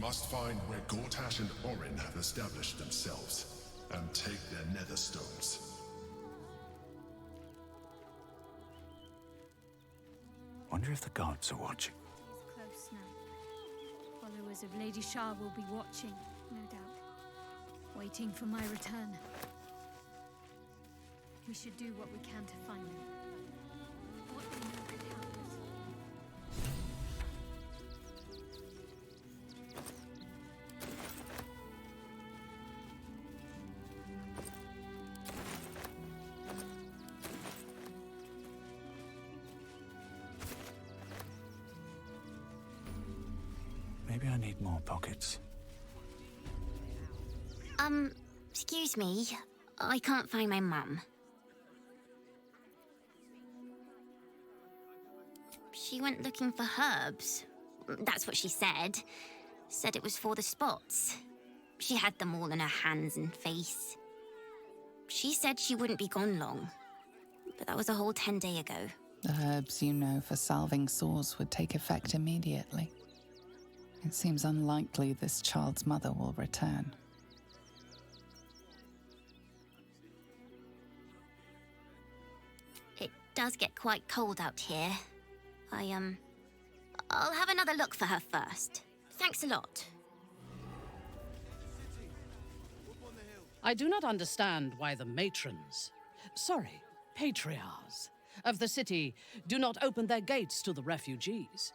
must find where Gortash and Orin have established themselves, and take their nether stones. Wonder if the gods are watching. He's close now. Followers of Lady Shah will be watching, no doubt. Waiting for my return. We should do what we can to find them. What they know could help us. Maybe I need more pockets. Excuse me. I can't find my mum. She went looking for herbs. That's what she said. Said it was for the spots. She had them all in her hands and face. She said she wouldn't be gone long. But that was a whole 10 days ago. The herbs you know for salving sores would take effect immediately. It seems unlikely this child's mother will return. It does get quite cold out here. I'll have another look for her first. Thanks a lot. I do not understand why the matrons, patriarchs of the city do not open their gates to the refugees.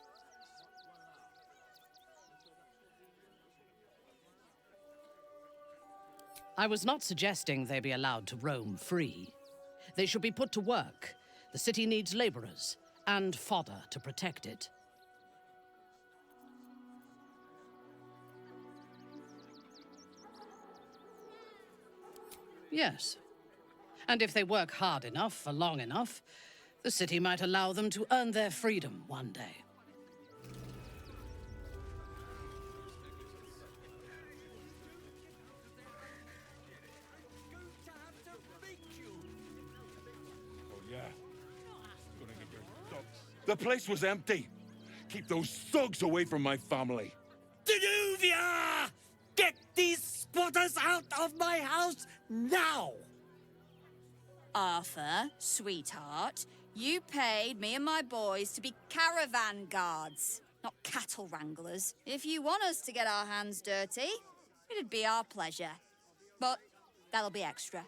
I was not suggesting they be allowed to roam free. They should be put to work. The city needs laborers and fodder to protect it. Yes. And if they work hard enough for long enough, the city might allow them to earn their freedom one day. The place was empty. Keep those thugs away from my family. Danuvia! Get these squatters out of my house now! Arthur, sweetheart, you paid me and my boys to be caravan guards, not cattle wranglers. If you want us to get our hands dirty, it'd be our pleasure. But that'll be extra.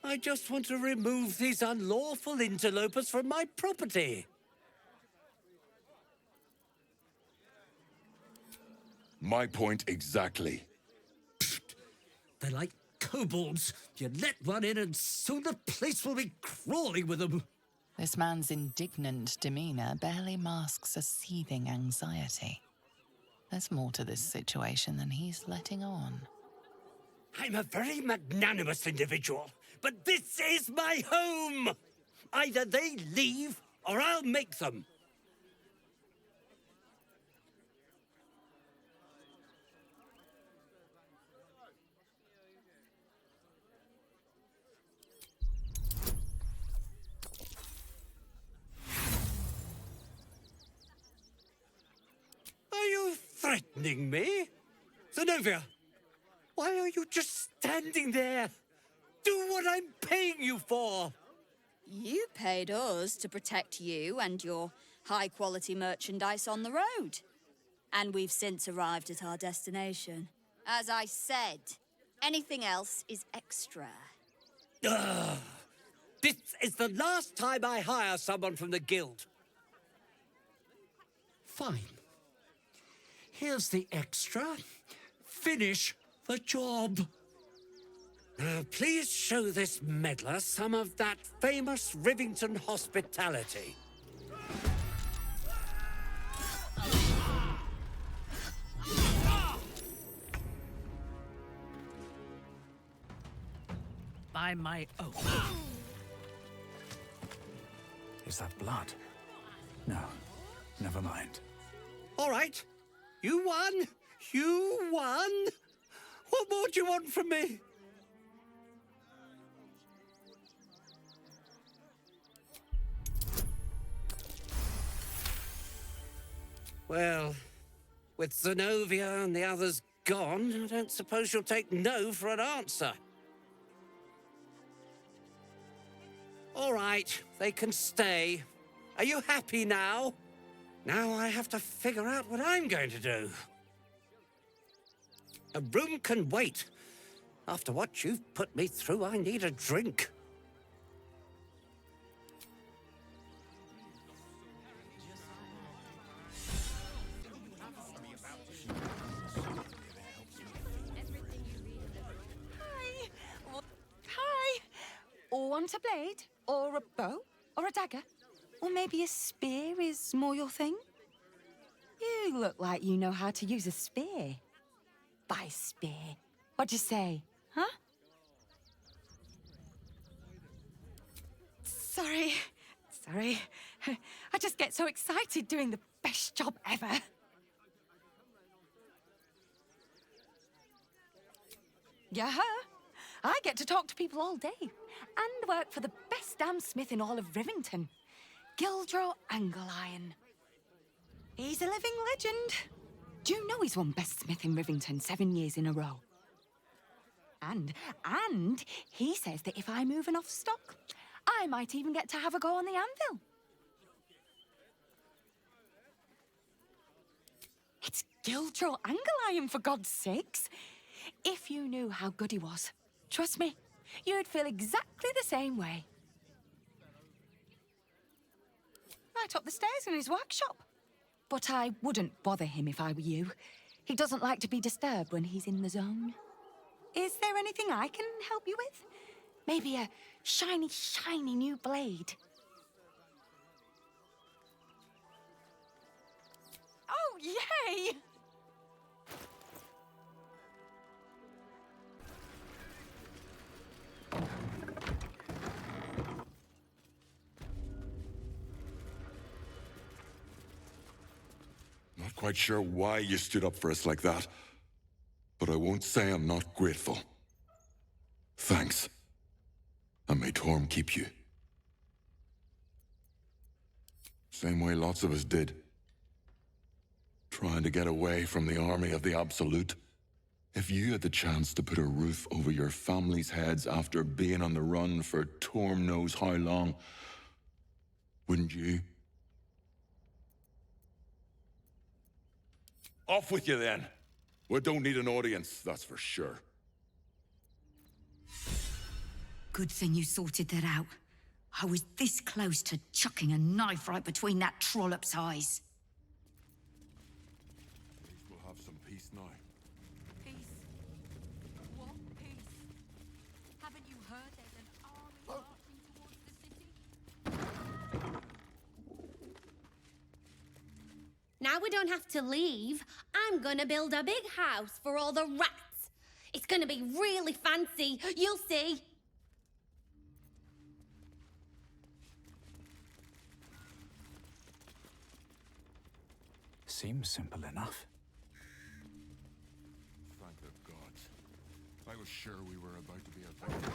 I just want to remove these unlawful interlopers from my property. My point exactly. They're like kobolds. You let one in and soon the place will be crawling with them. This man's indignant demeanor barely masks a seething anxiety. There's more to this situation than he's letting on. I'm a very magnanimous individual, but this is my home! Either they leave, or I'll make them. Are you threatening me? Zenobia, why are you just standing there? Do what I'm paying you for! You paid us to protect you and your high-quality merchandise on the road. And we've since arrived at our destination. As I said, anything else is extra. Ugh. This is the last time I hire someone from the guild. Fine. Here's the extra. Finish the job. Now, please show this meddler some of that famous Rivington hospitality. By my oath. Is that blood? No, never mind. All right. You won. You won. What more do you want from me? Well, with Zenobia and the others gone, I don't suppose you'll take no for an answer. All right, they can stay. Are you happy now? Now I have to figure out what I'm going to do. A room can wait. After what you've put me through, I need a drink. Hi. Want a blade? Or a bow? Or a dagger? Or maybe a spear is more your thing? You look like you know how to use a spear. By spear. What'd you say? Huh? Sorry. I just get so excited doing the best job ever. Yeah, I get to talk to people all day and work for the best damn smith in all of Rivington, Gildro Angleiron. He's a living legend. Do you know he's won best smith in Rivington 7 years in a row? And he says that if I move enough stock, I might even get to have a go on the anvil. It's Gildro Angleiron, for God's sakes. If you knew how good he was, trust me, you'd feel exactly the same way. Right up the stairs in his workshop. But I wouldn't bother him if I were you. He doesn't like to be disturbed when he's in the zone. Is there anything I can help you with? Maybe a shiny, shiny new blade? Oh, yay! Not quite sure why you stood up for us like that, but I won't say I'm not grateful. Thanks. And may Torm keep you. Same way lots of us did. Trying to get away from the army of the Absolute. If you had the chance to put a roof over your family's heads after being on the run for Torm knows how long, wouldn't you? Off with you then. We don't need an audience, that's for sure. Good thing you sorted that out. I was this close to chucking a knife right between that trollop's eyes. We'll have some peace now. Peace? What peace? Haven't you heard there's an army marching towards the city? Now we don't have to leave. I'm gonna build a big house for all the rats. It's gonna be really fancy. You'll see. Seems simple enough. Thank the gods. I was sure we were about to be abandoned.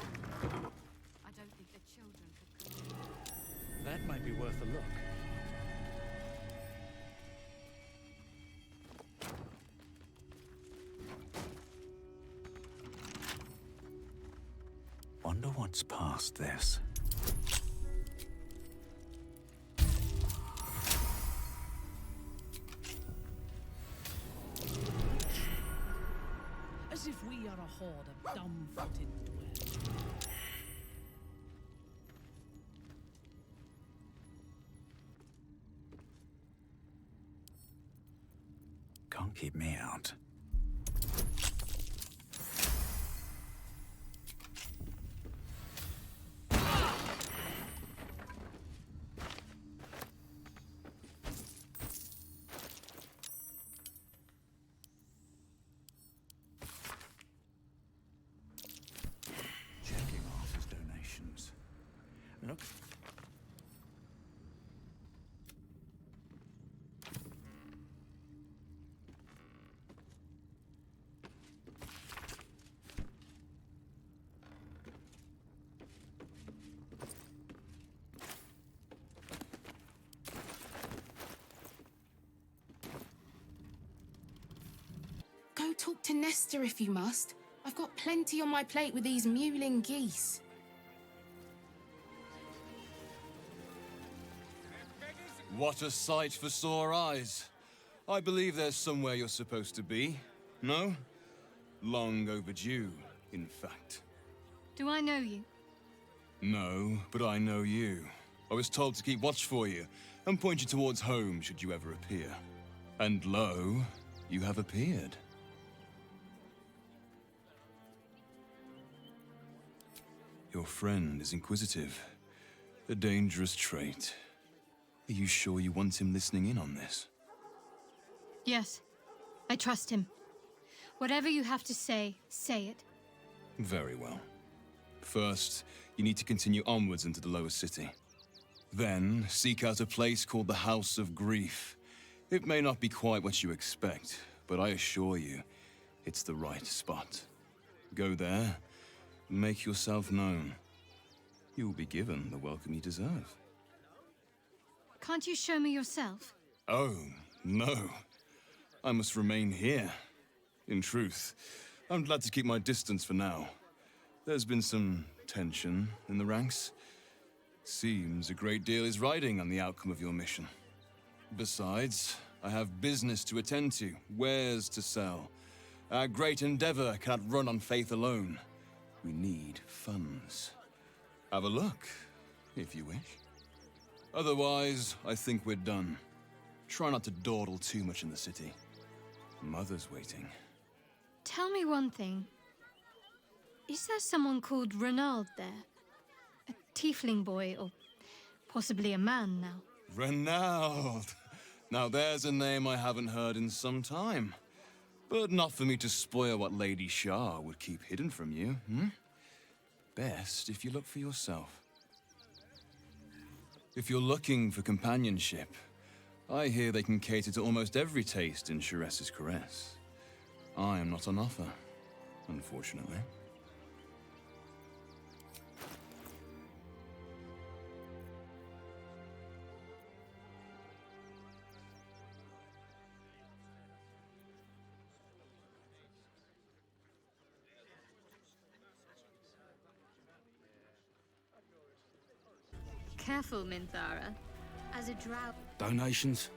I don't think the children could come. That might be worth a look. Wonder what's past this. As if we are a horde of dumb-footed dwellers. Can't keep me out. Checking Arthur's donations. Look. to Nesta if you must. I've got plenty on my plate with these mewling geese. What a sight for sore eyes. I believe there's somewhere you're supposed to be. No? Long overdue, in fact. Do I know you? No, but I know you. I was told to keep watch for you and point you towards home should you ever appear. And lo, you have appeared. Your friend is inquisitive. A dangerous trait. Are you sure you want him listening in on this? Yes. I trust him. Whatever you have to say, say it. Very well. First, you need to continue onwards into the lower city. Then, seek out a place called the House of Grief. It may not be quite what you expect, but I assure you, it's the right spot. Go there, make yourself known. You will be given the welcome you deserve. Can't you show me yourself? Oh, no. I must remain here. In truth, I'm glad to keep my distance for now. There's been some tension in the ranks. Seems a great deal is riding on the outcome of your mission. Besides, I have business to attend to, wares to sell. Our great endeavor cannot run on faith alone. We need funds. Have a look, if you wish. Otherwise, I think we're done. Try not to dawdle too much in the city. Mother's waiting. Tell me one thing. Is there someone called Renald there? A tiefling boy, or possibly a man now? Renald! Now there's a name I haven't heard in some time. But not for me to spoil what Lady Shah would keep hidden from you, hmm? Best if you look for yourself. If you're looking for companionship, I hear they can cater to almost every taste in Sharess's caress. I am not on offer, unfortunately. Careful, Minthara. As a drow... Donations?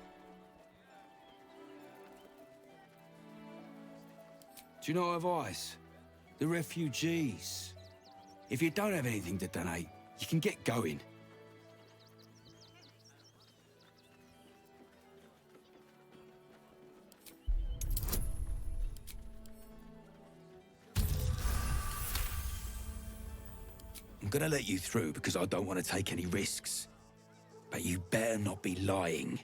Do you know advice? The refugees. If you don't have anything to donate, you can get going. I'm gonna let you through because I don't want to take any risks. But you better not be lying.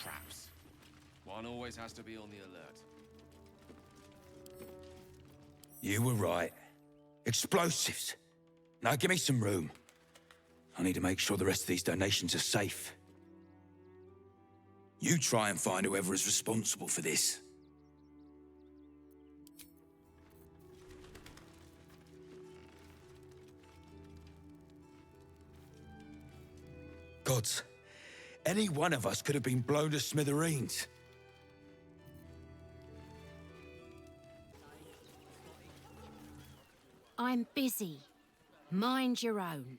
Traps. One always has to be on the alert. You were right. Explosives. Now give me some room. I need to make sure the rest of these donations are safe. You try and find whoever is responsible for this. Gods, any one of us could have been blown to smithereens. I'm busy. Mind your own.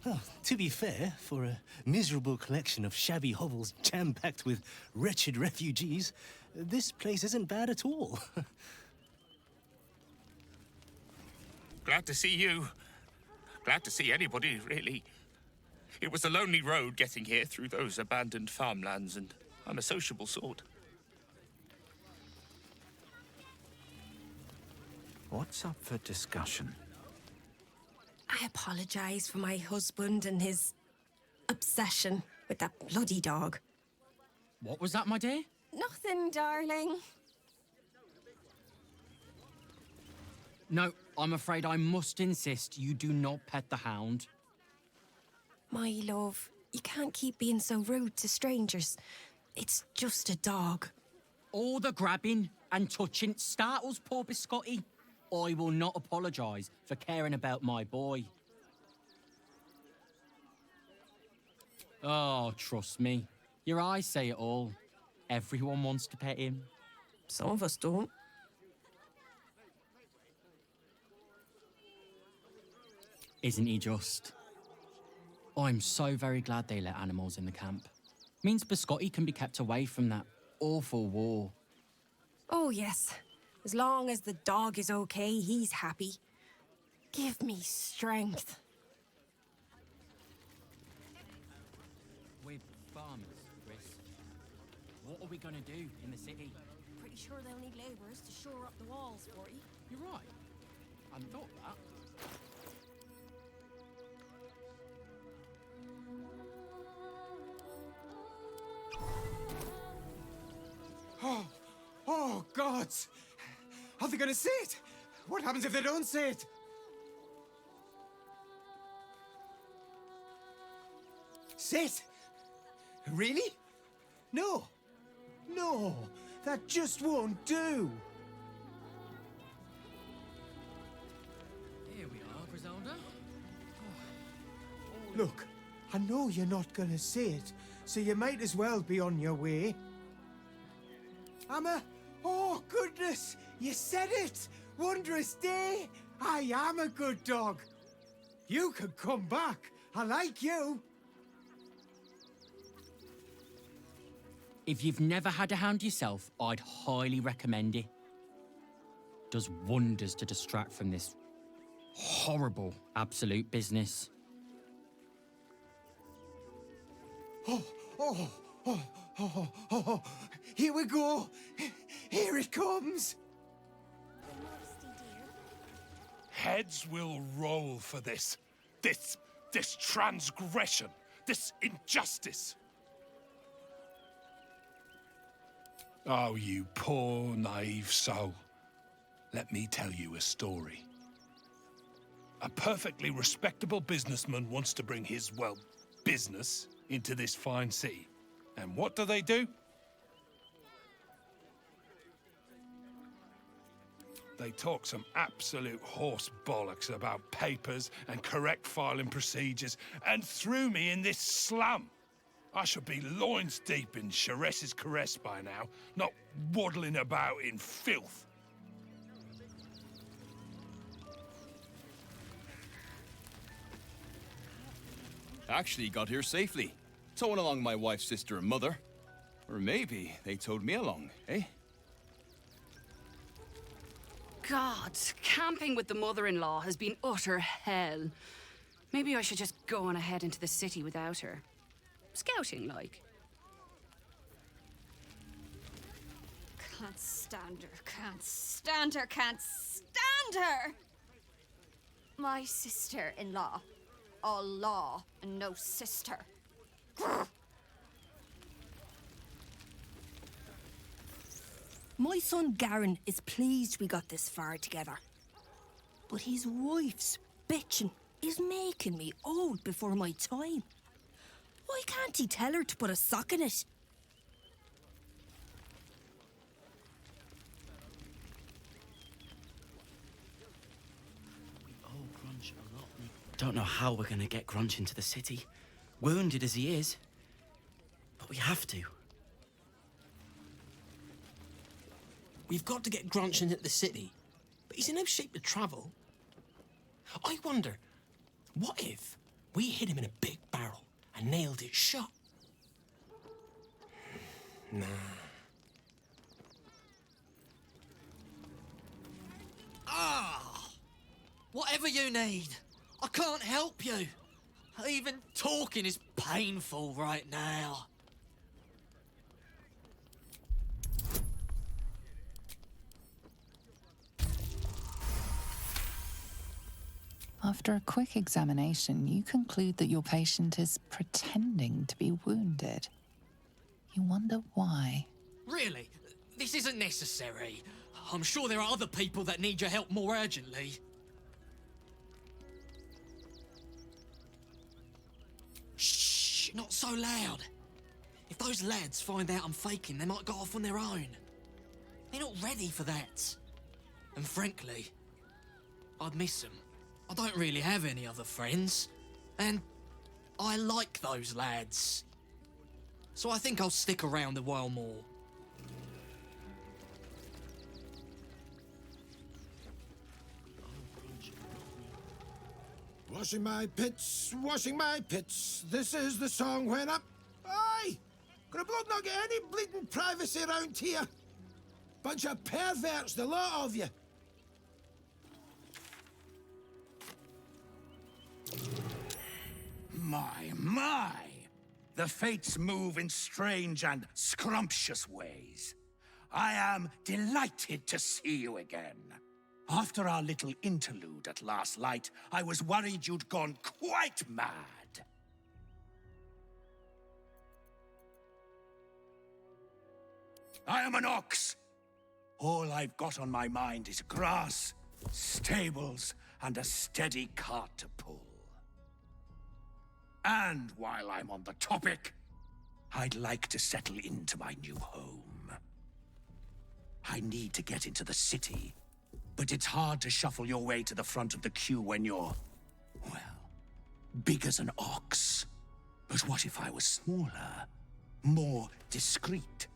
Oh, to be fair, for a miserable collection of shabby hovels jam-packed with wretched refugees, this place isn't bad at all. Glad to see you. Glad to see anybody, really. It was a lonely road getting here through those abandoned farmlands, and I'm a sociable sort. What's up for discussion? I apologize for my husband and his obsession with that bloody dog. What was that, my dear? Nothing, darling. No, I'm afraid I must insist you do not pet the hound. My love, you can't keep being so rude to strangers. It's just a dog. All the grabbing and touching startles poor Biscotti. I will not apologise for caring about my boy. Oh, trust me. Your eyes say it all. Everyone wants to pet him. Some of us don't. Isn't he just? I'm so very glad they let animals in the camp. Means Biscotti can be kept away from that awful war. Oh, yes. As long as the dog is okay, he's happy. Give me strength. We're farmers, Chris. What are we going to do in the city? Pretty sure they'll need labourers to shore up the walls for you. You're right. I hadn't thought that. Oh, gods! Are they gonna see it? What happens if they don't see it? See it? Really? No. No, that just won't do. Here we are, Griselda. Look, I know you're not gonna see it, so you might as well be on your way. Amma, oh goodness, you said it! Wondrous day! I am a good dog. You could come back. I like you. If you've never had a hound yourself, I'd highly recommend it. Does wonders to distract from this horrible absolute business. Oh, here we go. Here it comes. Heads will roll for this. This transgression. This injustice. Oh, you poor, naive soul. Let me tell you a story. A perfectly respectable businessman wants to bring his, well, business into this fine city. And what do? They talk some absolute horse bollocks about papers and correct filing procedures and threw me in this slum. I should be loins deep in Chares's caress by now, not waddling about in filth. Actually got here safely. Towing along my wife's sister and mother. Or maybe they towed me along, eh? God, camping with the mother-in-law has been utter hell. Maybe I should just go on ahead into the city without her. Scouting, like. Can't stand her, can't stand her, can't stand her! My sister-in-law. All law and no sister. My son Garen is pleased we got this far together. But his wife's bitching is making me old before my time. Why can't he tell her to put a sock in it? Don't know how we're gonna get Grunch into the city, wounded as he is. But we have to. We've got to get Grunch into the city, but he's in no shape to travel. I wonder, what if we hit him in a big barrel and nailed it shut? Nah. Ah! Whatever you need. I can't help you. Even talking is painful right now. After a quick examination, you conclude that your patient is pretending to be wounded. You wonder why. Really? This isn't necessary. I'm sure there are other people that need your help more urgently. Not so loud. If those lads find out I'm faking, they might go off on their own. They're not ready for that. And frankly, I'd miss them. I don't really have any other friends. And I like those lads. So I think I'll stick around a while more. Washing my pits, washing my pits. This is the song when up. Aye! Could a bloke not get any bleeding privacy around here? Bunch of perverts, the lot of you. My! The fates move in strange and scrumptious ways. I am delighted to see you again. After our little interlude at last light, I was worried you'd gone quite mad. I am an ox. All I've got on my mind is grass, stables, and a steady cart to pull. And while I'm on the topic, I'd like to settle into my new home. I need to get into the city, but it's hard to shuffle your way to the front of the queue when you're, well, big as an ox. But what if I was smaller, more discreet?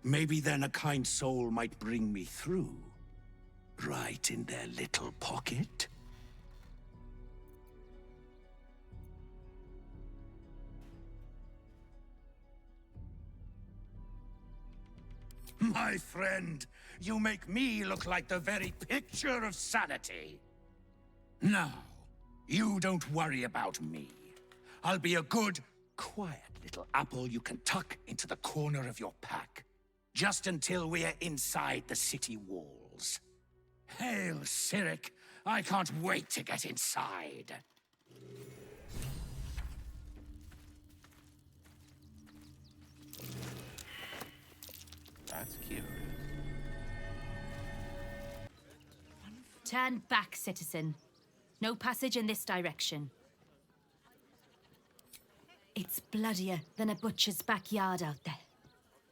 Maybe then a kind soul might bring me through, right in their little pocket. My friend, you make me look like the very picture of sanity. Now, you don't worry about me. I'll be a good, quiet little apple you can tuck into the corner of your pack, just until we're inside the city walls. Hail, Cyric! I can't wait to get inside. That's curious. Turn back, citizen. No passage in this direction. It's bloodier than a butcher's backyard out there.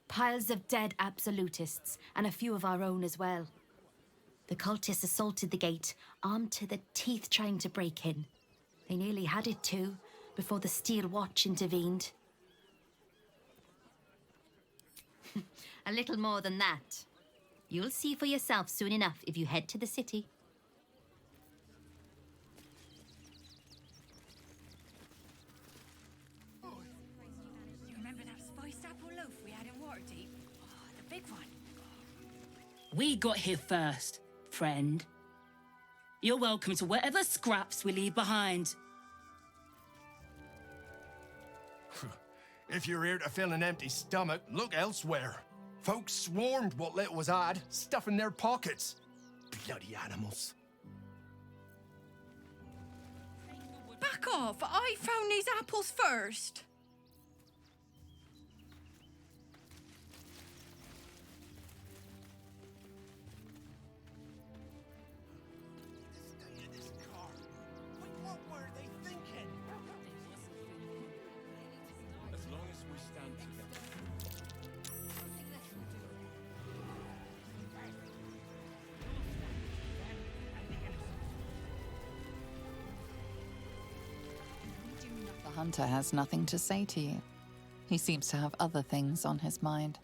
Piles of dead absolutists, and a few of our own as well. The cultists assaulted the gate, armed to the teeth trying to break in. They nearly had it too, before the Steel Watch intervened. A little more than that. You'll see for yourself soon enough if you head to the city. You remember that spiced apple loaf we had in Waterdeep? Oh, the big one. We got here first, friend. You're welcome to whatever scraps we leave behind. If you're here to fill an empty stomach, look elsewhere. Folks swarmed what little was had, stuffing their pockets. Bloody animals. Back off! I found these apples first. What were they thinking? As long as we stand together. The hunter has nothing to say to you. He seems to have other things on his mind.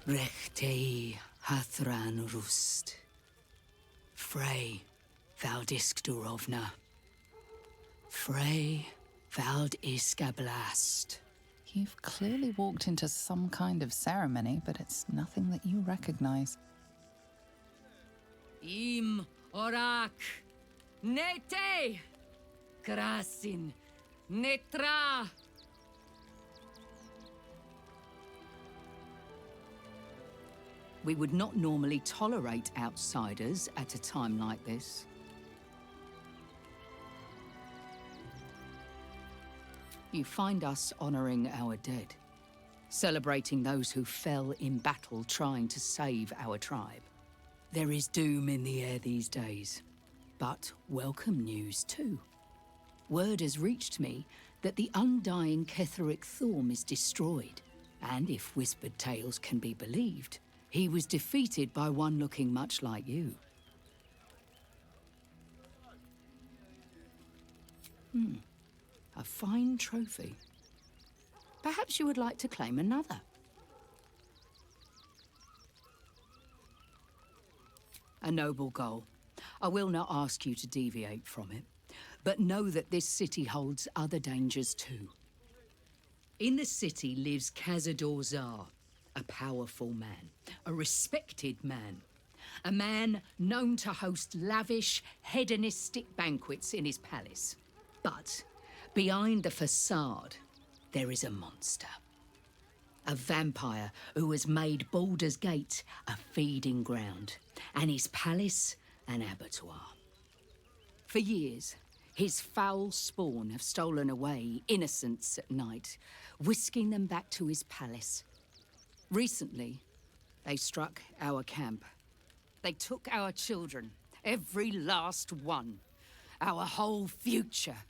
Rechtei hathran rust. Frey valdisk durovna. Frey vald iskablast. You've clearly walked into some kind of ceremony, but it's nothing that you recognize. Im orak. Nete. Krasin. Netra. We would not normally tolerate outsiders at a time like this. You find us honoring our dead, celebrating those who fell in battle trying to save our tribe. There is doom in the air these days, But welcome news too. Word has reached me that the undying Ketheric Thorm is destroyed, and if whispered tales can be believed, he was defeated by one looking much like you. A fine trophy. Perhaps you would like to claim another. A noble goal. I will not ask you to deviate from it, but know that this city holds other dangers too. In the city lives Cazador Zar, a powerful man, a respected man, a man known to host lavish, hedonistic banquets in his palace. But behind the facade, there is a monster. A vampire who has made Baldur's Gate a feeding ground, and his palace an abattoir. For years, his foul spawn have stolen away innocents at night, whisking them back to his palace. Recently, they struck our camp. They took our children, every last one, our whole future.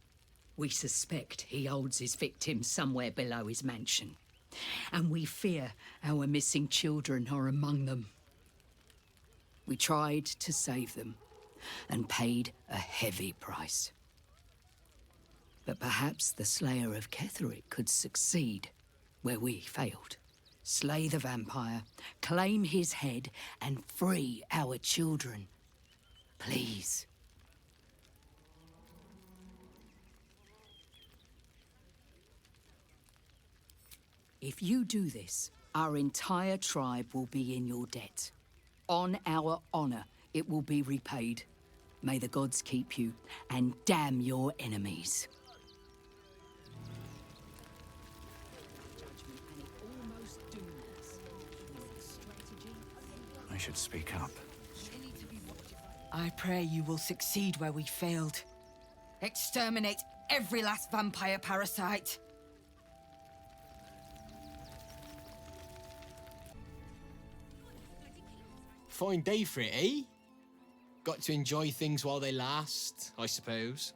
We suspect he holds his victims somewhere below his mansion, and we fear our missing children are among them. We tried to save them and paid a heavy price. But perhaps the Slayer of Ketheric could succeed where we failed. Slay the vampire, claim his head, and free our children. Please. If you do this, our entire tribe will be in your debt. On our honor, it will be repaid. May the gods keep you, and damn your enemies. I should speak up. I pray you will succeed where we failed. Exterminate every last vampire parasite. Fine day for it, eh? Got to enjoy things while they last, I suppose.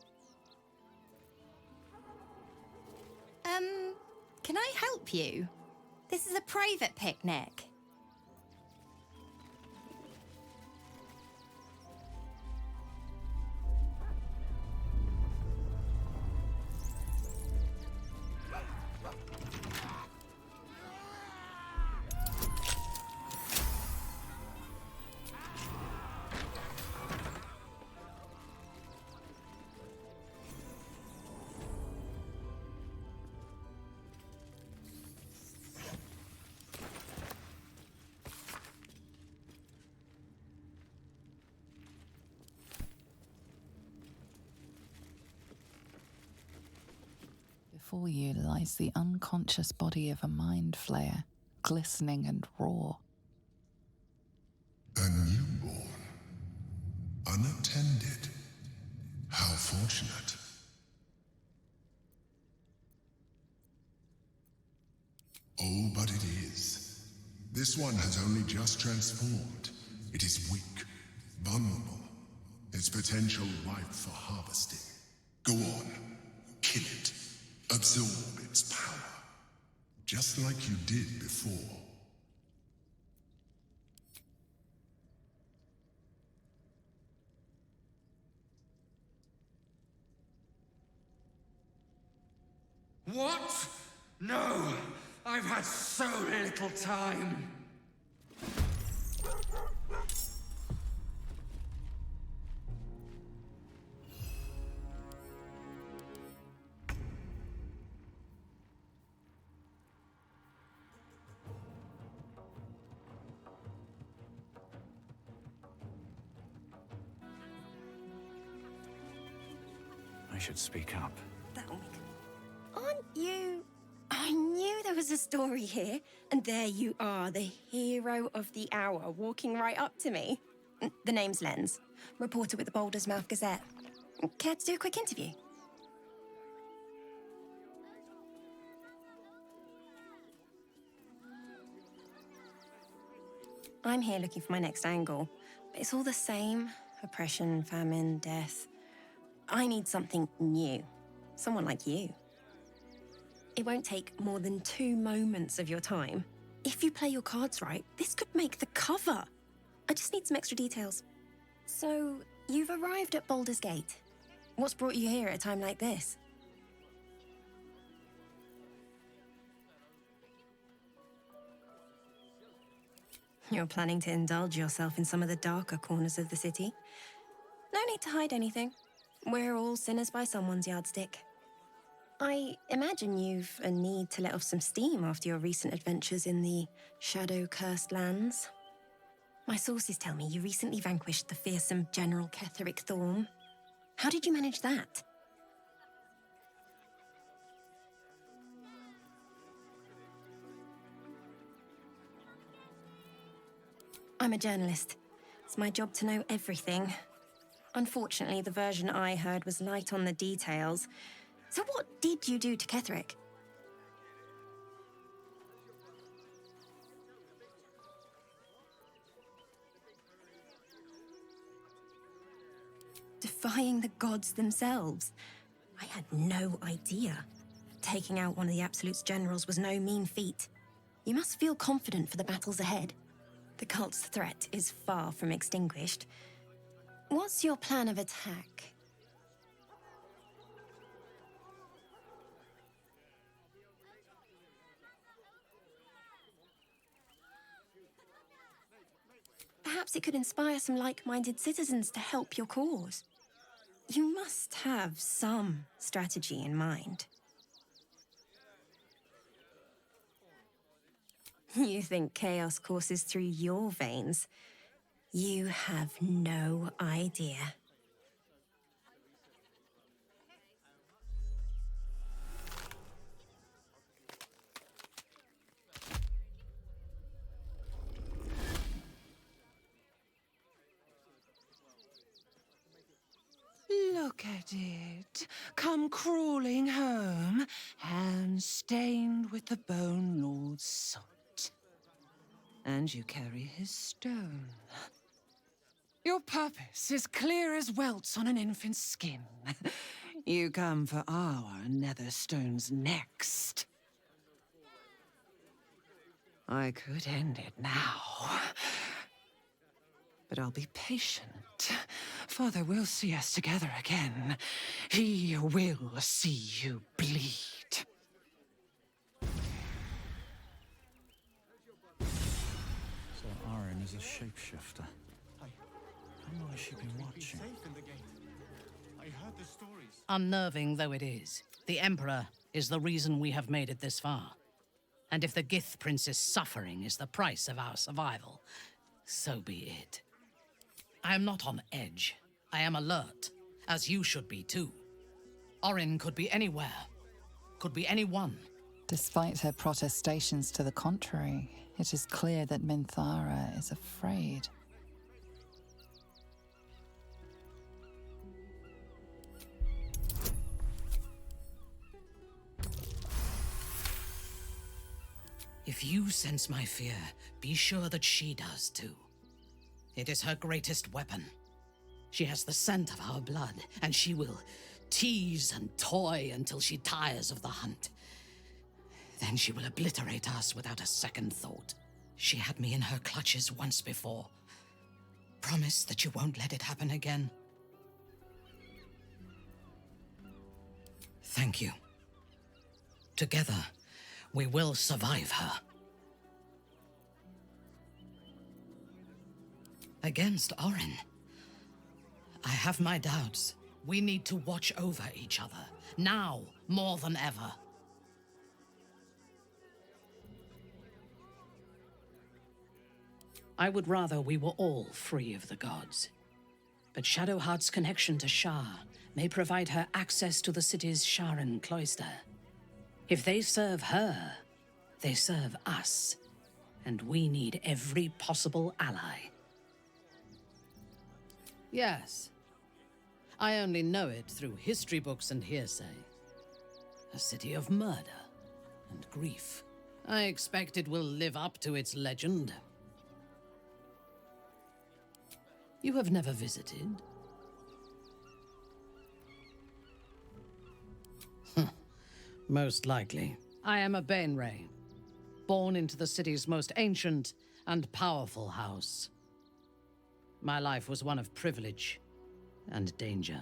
Can I help you? This is a private picnic. Before you lies the unconscious body of a mind flayer, glistening and raw. A newborn. Unattended. How fortunate. Oh, but it is. This one has only just transformed. It is weak, vulnerable. Its potential ripe for harvesting. Go on, kill it. Absorb its power. Just like you did before. What? No! I've had so little time! I should speak up. Aren't you... I knew there was a story here, and there you are, the hero of the hour, walking right up to me. The name's Lens, reporter with the Baldur's Mouth Gazette. Care to do a quick interview? I'm here looking for my next angle, but it's all the same. oppression, famine, death. I need something new. Someone like you. It won't take more than 2 moments of your time. If you play your cards right, this could make the cover. I just need some extra details. So, you've arrived at Baldur's Gate. What's brought you here at a time like this? You're planning to indulge yourself in some of the darker corners of the city? No need to hide anything. We're all sinners by someone's yardstick. I imagine you've a need to let off some steam after your recent adventures in the shadow-cursed lands. My sources tell me you recently vanquished the fearsome General Ketheric Thorm. How did you manage that? I'm a journalist. It's my job to know everything. Unfortunately, the version I heard was light on the details. So what did you do to Ketheric? Defying the gods themselves? I had no idea. Taking out one of the Absolute's generals was no mean feat. You must feel confident for the battles ahead. The cult's threat is far from extinguished. What's your plan of attack? Perhaps it could inspire some like-minded citizens to help your cause. You must have some strategy in mind. You think chaos courses through your veins? You have no idea. Look at it, come crawling home, hands stained with the Bone Lord's soot. And you carry his stone. Your purpose is clear as welts on an infant's skin. You come for our nether stones next. I could end it now. But I'll be patient. Father will see us together again. He will see you bleed. So Orin is a shapeshifter. How long has she been watching? I heard the stories. Unnerving though it is, the Emperor is the reason we have made it this far. And if the Gith Prince's suffering is the price of our survival, so be it. I am not on edge. I am alert, as you should be too. Orin could be anywhere, could be anyone. Despite her protestations to the contrary, it is clear that Minthara is afraid. If you sense my fear, be sure that she does too. It is her greatest weapon. She has the scent of our blood, and she will tease and toy until she tires of the hunt. Then she will obliterate us without a second thought. She had me in her clutches once before. Promise that you won't let it happen again. Thank you. Together, we will survive her. Against Orin, I have my doubts. We need to watch over each other, now more than ever. I would rather we were all free of the gods. But Shadowheart's connection to Shah may provide her access to the city's Sharan cloister. If they serve her, they serve us. And we need every possible ally. Yes. I only know it through history books and hearsay. A city of murder and grief. I expect it will live up to its legend. You have never visited? Most likely. I am a Bainray, born into the city's most ancient and powerful house. My life was one of privilege and danger.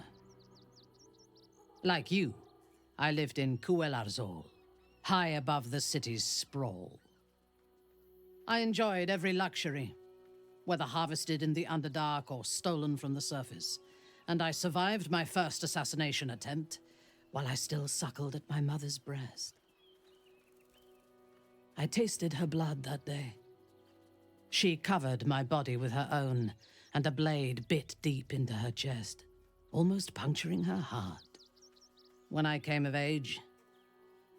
Like you, I lived in Kuelarzol, high above the city's sprawl. I enjoyed every luxury, whether harvested in the Underdark or stolen from the surface, and I survived my first assassination attempt while I still suckled at my mother's breast. I tasted her blood that day. She covered my body with her own, and a blade bit deep into her chest, almost puncturing her heart. When I came of age,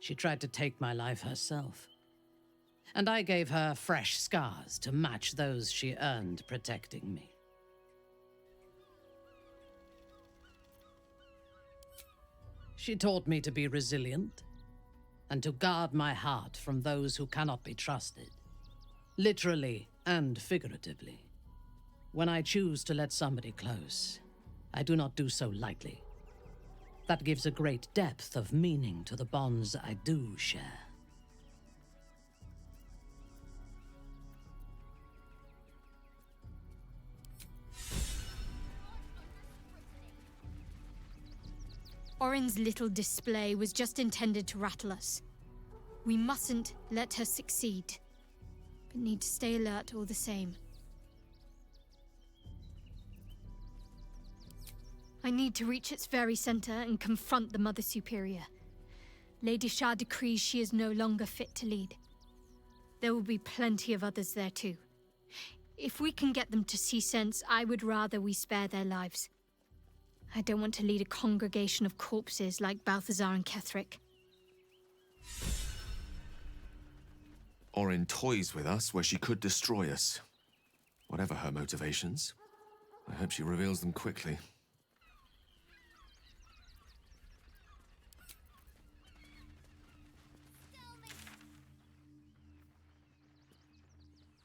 she tried to take my life herself, and I gave her fresh scars to match those she earned protecting me. She taught me to be resilient, and to guard my heart from those who cannot be trusted, literally and figuratively. When I choose to let somebody close, I do not do so lightly. That gives a great depth of meaning to the bonds I do share. Orin's little display was just intended to rattle us. We mustn't let her succeed, but need to stay alert all the same. I need to reach its very center and confront the Mother Superior. Lady Shah decrees she is no longer fit to lead. There will be plenty of others there too. If we can get them to see sense, I would rather we spare their lives. I don't want to lead a congregation of corpses like Balthazar and Ketheric. Orin toys with us where she could destroy us. Whatever her motivations, I hope she reveals them quickly.